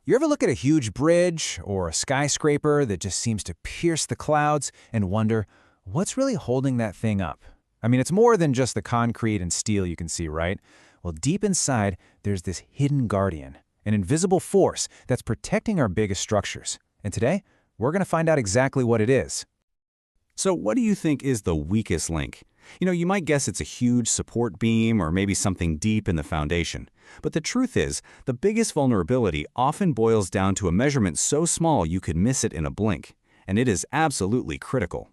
You ever look at a huge bridge or a skyscraper that just seems to pierce the clouds and wonder, what's really holding that thing up? I mean, it's more than just the concrete and steel you can see, right? Well, deep inside, there's this hidden guardian, an invisible force that's protecting our biggest structures. And today, we're going to find out exactly what it is. So what do you think is the weakest link? You might guess it's a huge support beam or maybe something deep in the foundation. But the truth is, the biggest vulnerability often boils down to a measurement so small you could miss it in a blink. And it is absolutely critical.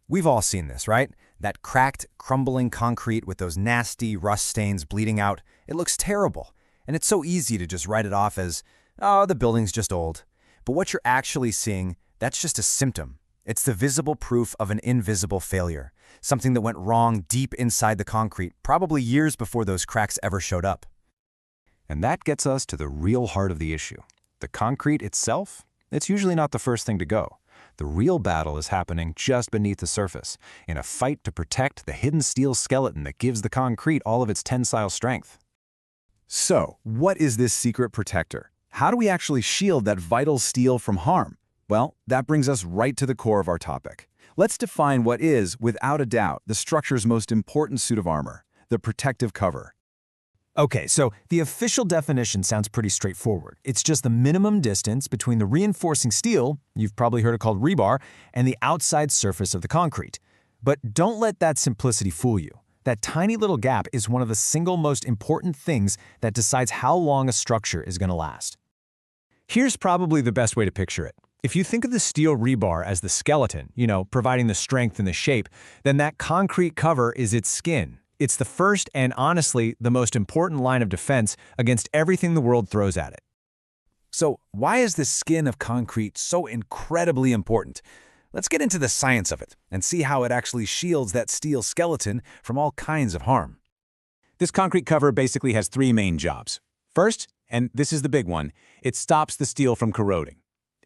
We've all seen this, right? That cracked, crumbling concrete with those nasty rust stains bleeding out. It looks terrible. And it's so easy to just write it off as, oh, the building's just old. But what you're actually seeing, that's just a symptom. It's the visible proof of an invisible failure, something that went wrong deep inside the concrete, probably years before those cracks ever showed up. And that gets us to the real heart of the issue. The concrete itself, it's usually not the first thing to go. The real battle is happening just beneath the surface, in a fight to protect the hidden steel skeleton that gives the concrete all of its tensile strength. So, what is this secret protector? How do we actually shield that vital steel from harm? Well, that brings us right to the core of our topic. Let's define what is, without a doubt, the structure's most important suit of armor, the protective cover. Okay, so the official definition sounds pretty straightforward. It's just the minimum distance between the reinforcing steel, you've probably heard it called rebar, and the outside surface of the concrete. But don't let that simplicity fool you. That tiny little gap is one of the single most important things that decides how long a structure is going to last. Here's probably the best way to picture it. If you think of the steel rebar as the skeleton, providing the strength and the shape, then that concrete cover is its skin. It's the first and honestly the most important line of defense against everything the world throws at it. So, why is this skin of concrete so incredibly important? Let's get into the science of it and see how it actually shields that steel skeleton from all kinds of harm. This concrete cover basically has three main jobs. First, and this is the big one, it stops the steel from corroding.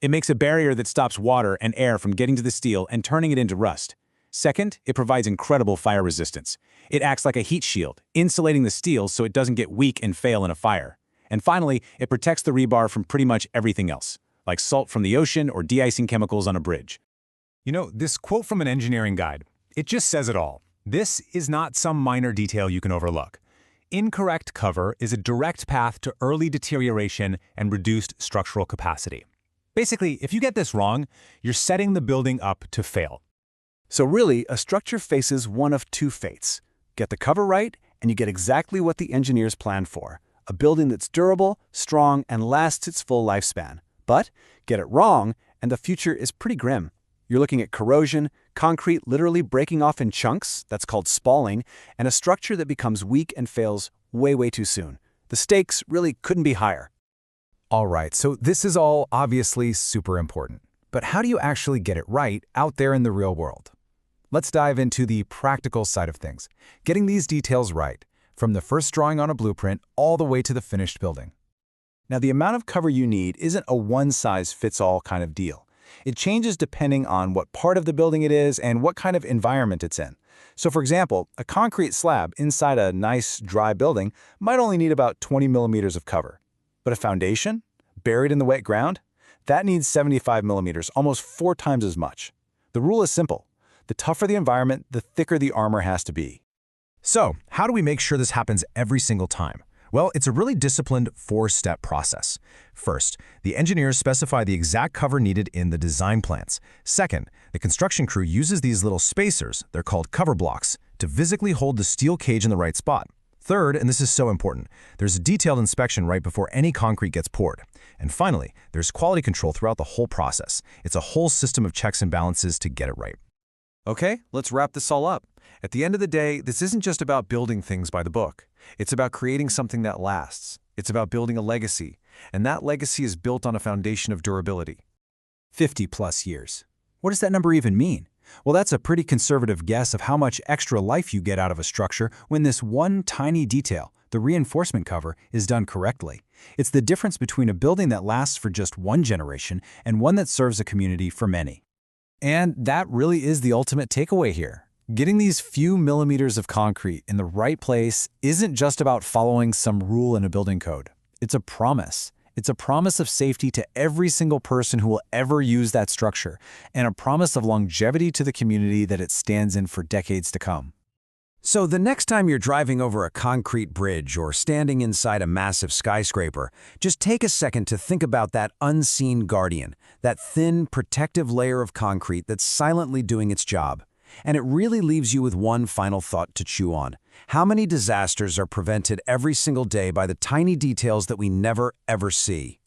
It makes a barrier that stops water and air from getting to the steel and turning it into rust. Second, it provides incredible fire resistance. It acts like a heat shield, insulating the steel so it doesn't get weak and fail in a fire. And finally, it protects the rebar from pretty much everything else, like salt from the ocean or de-icing chemicals on a bridge. This quote from an engineering guide, it just says it all. This is not some minor detail you can overlook. Incorrect cover is a direct path to early deterioration and reduced structural capacity. Basically, if you get this wrong, you're setting the building up to fail. So really, a structure faces one of two fates. Get the cover right, and you get exactly what the engineers planned for, a building that's durable, strong, and lasts its full lifespan. But get it wrong, and the future is pretty grim. You're looking at corrosion, concrete literally breaking off in chunks, that's called spalling, and a structure that becomes weak and fails way, way too soon. The stakes really couldn't be higher. All right, so this is all obviously super important. But how do you actually get it right out there in the real world? Let's dive into the practical side of things, getting these details right, from the first drawing on a blueprint all the way to the finished building. Now, the amount of cover you need isn't a one-size-fits-all kind of deal. It changes depending on what part of the building it is and what kind of environment it's in. So, for example, a concrete slab inside a nice, dry building might only need about 20 millimeters of cover. But a foundation, buried in the wet ground, that needs 75 millimeters, almost 4 times as much. The rule is simple. The tougher the environment, the thicker the armor has to be. So, how do we make sure this happens every single time? Well, it's a really disciplined 4-step process. First, the engineers specify the exact cover needed in the design plans. Second, the construction crew uses these little spacers, they're called cover blocks, to physically hold the steel cage in the right spot. Third, and this is so important, there's a detailed inspection right before any concrete gets poured. And finally, there's quality control throughout the whole process. It's a whole system of checks and balances to get it right. Okay, let's wrap this all up. At the end of the day, this isn't just about building things by the book. It's about creating something that lasts. It's about building a legacy, and that legacy is built on a foundation of durability. 50+ years. What does that number even mean? Well, that's a pretty conservative guess of how much extra life you get out of a structure when this one tiny detail, the reinforcement cover, is done correctly. It's the difference between a building that lasts for just one generation and one that serves a community for many. And that really is the ultimate takeaway here. Getting these few millimeters of concrete in the right place isn't just about following some rule in a building code. It's a promise. It's a promise of safety to every single person who will ever use that structure, and a promise of longevity to the community that it stands in for decades to come. So the next time you're driving over a concrete bridge or standing inside a massive skyscraper, just take a second to think about that unseen guardian, that thin, protective layer of concrete that's silently doing its job. And it really leaves you with one final thought to chew on. How many disasters are prevented every single day by the tiny details that we never, ever see?